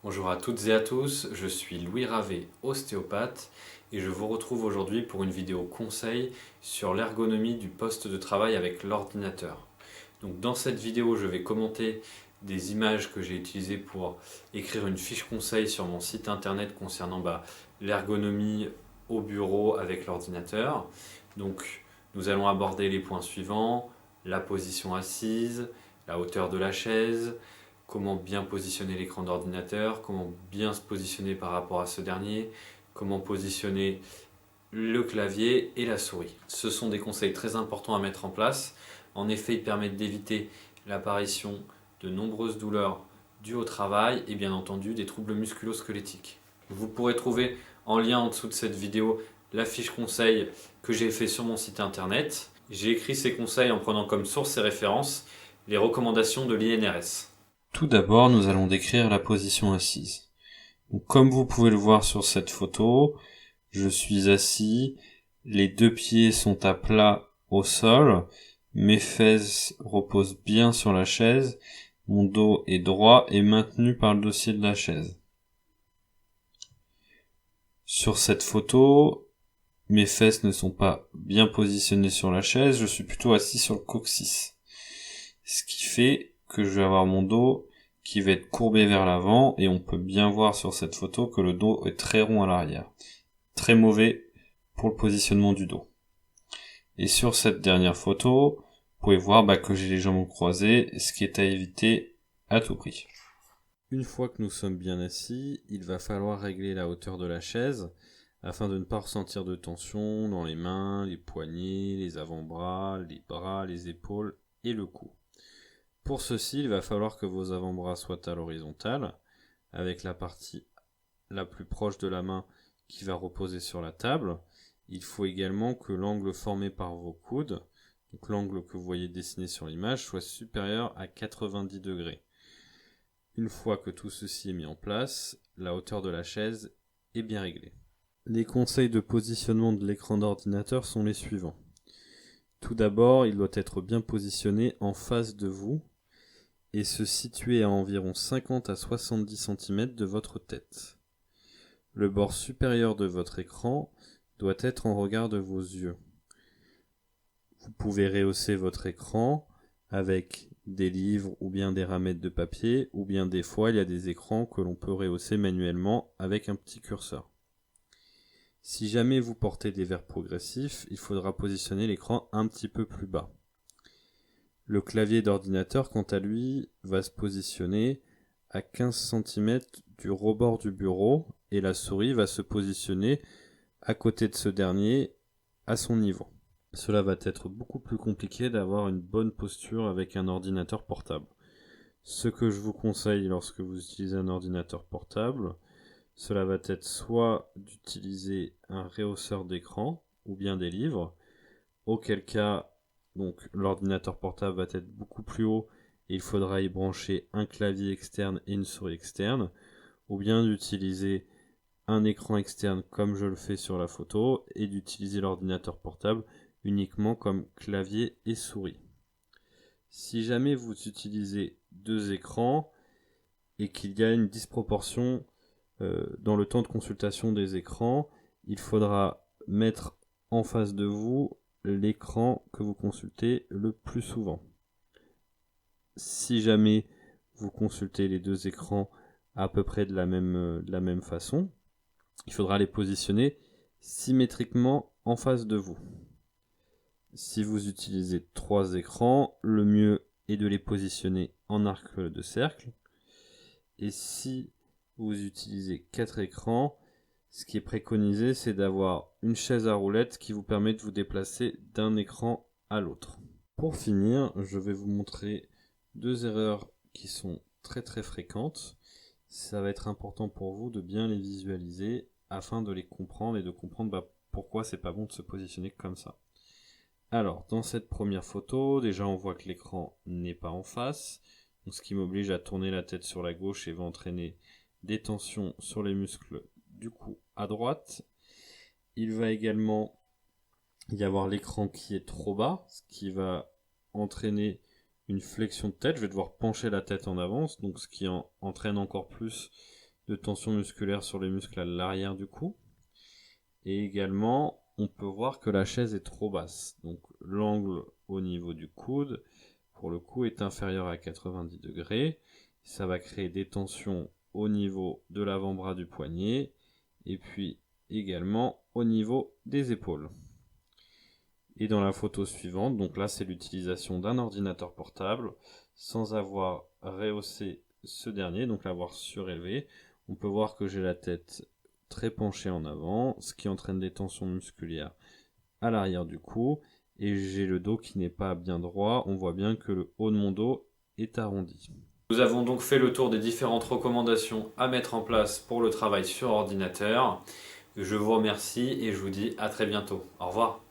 Bonjour à toutes et à tous, je suis Louis Ravet, ostéopathe, et je vous retrouve aujourd'hui pour une vidéo conseil sur l'ergonomie du poste de travail avec l'ordinateur. Donc dans cette vidéo, je vais commenter des images que j'ai utilisées pour écrire une fiche conseil sur mon site internet concernant l'ergonomie au bureau avec l'ordinateur. Donc nous allons aborder les points suivants: la position assise, la hauteur de la chaise, comment bien positionner l'écran d'ordinateur, comment bien se positionner par rapport à ce dernier, comment positionner le clavier et la souris. Ce sont des conseils très importants à mettre en place. En effet, ils permettent d'éviter l'apparition de nombreuses douleurs dues au travail et bien entendu des troubles musculo-squelettiques. Vous pourrez trouver en lien en dessous de cette vidéo la fiche conseil que j'ai fait sur mon site internet. J'ai écrit ces conseils en prenant comme source et référence les recommandations de l'INRS. Tout d'abord, nous allons décrire la position assise. Donc, comme vous pouvez le voir sur cette photo, je suis assis, les deux pieds sont à plat au sol, mes fesses reposent bien sur la chaise, mon dos est droit et maintenu par le dossier de la chaise. Sur cette photo, mes fesses ne sont pas bien positionnées sur la chaise, je suis plutôt assis sur le coccyx. Ce qui fait que je vais avoir mon dos qui va être courbé vers l'avant, et on peut bien voir sur cette photo que le dos est très rond à l'arrière. Très mauvais pour le positionnement du dos. Et sur cette dernière photo, vous pouvez voir que j'ai les jambes croisées, ce qui est à éviter à tout prix. Une fois que nous sommes bien assis, il va falloir régler la hauteur de la chaise afin de ne pas ressentir de tension dans les mains, les poignets, les avant-bras, les épaules et le cou. Pour ceci, il va falloir que vos avant-bras soient à l'horizontale, avec la partie la plus proche de la main qui va reposer sur la table. Il faut également que l'angle formé par vos coudes, donc l'angle que vous voyez dessiné sur l'image, soit supérieur à 90 degrés. Une fois que tout ceci est mis en place, la hauteur de la chaise est bien réglée. Les conseils de positionnement de l'écran d'ordinateur sont les suivants. Tout d'abord, il doit être bien positionné en face de vous et se situer à environ 50 à 70 cm de votre tête. Le bord supérieur de votre écran doit être en regard de vos yeux. Vous pouvez rehausser votre écran avec des livres ou bien des ramettes de papier, ou bien des fois il y a des écrans que l'on peut rehausser manuellement avec un petit curseur. Si jamais vous portez des verres progressifs, il faudra positionner l'écran un petit peu plus bas. Le clavier d'ordinateur, quant à lui, va se positionner à 15 cm du rebord du bureau et la souris va se positionner à côté de ce dernier à son niveau. Cela va être beaucoup plus compliqué d'avoir une bonne posture avec un ordinateur portable. Ce que je vous conseille lorsque vous utilisez un ordinateur portable, cela va être soit d'utiliser un rehausseur d'écran ou bien des livres, auquel cas donc l'ordinateur portable va être beaucoup plus haut et il faudra y brancher un clavier externe et une souris externe, ou bien d'utiliser un écran externe comme je le fais sur la photo et d'utiliser l'ordinateur portable uniquement comme clavier et souris. Si jamais vous utilisez deux écrans et qu'il y a une disproportion dans le temps de consultation des écrans, il faudra mettre en face de vous l'écran que vous consultez le plus souvent. Si jamais vous consultez les deux écrans à peu près de la même façon, il faudra les positionner symétriquement en face de vous. Si vous utilisez 3 écrans, le mieux est de les positionner en arc de cercle. Et si vous utilisez 4 écrans, ce qui est préconisé, c'est d'avoir une chaise à roulettes qui vous permet de vous déplacer d'un écran à l'autre. Pour finir, je vais vous montrer 2 erreurs qui sont très très fréquentes. Ça va être important pour vous de bien les visualiser afin de les comprendre et de comprendre pourquoi c'est pas bon de se positionner comme ça. Alors, dans cette première photo, déjà on voit que l'écran n'est pas en face, donc ce qui m'oblige à tourner la tête sur la gauche et va entraîner des tensions sur les muscles du cou à droite. Il va également y avoir l'écran qui est trop bas, ce qui va entraîner une flexion de tête. Je vais devoir pencher la tête en avance, donc ce qui entraîne encore plus de tension musculaire sur les muscles à l'arrière du cou. Et également, on peut voir que la chaise est trop basse. Donc l'angle au niveau du coude, pour le coup, est inférieur à 90 degrés. Ça va créer des tensions au niveau de l'avant-bras du poignet et puis également au niveau des épaules. Et dans la photo suivante, donc là c'est l'utilisation d'un ordinateur portable sans avoir rehaussé ce dernier, donc l'avoir surélevé. On peut voir que j'ai la tête très penchée en avant, ce qui entraîne des tensions musculaires à l'arrière du cou, et j'ai le dos qui n'est pas bien droit. On voit bien que le haut de mon dos est arrondi. Nous avons donc fait le tour des différentes recommandations à mettre en place pour le travail sur ordinateur. Je vous remercie et je vous dis à très bientôt. Au revoir.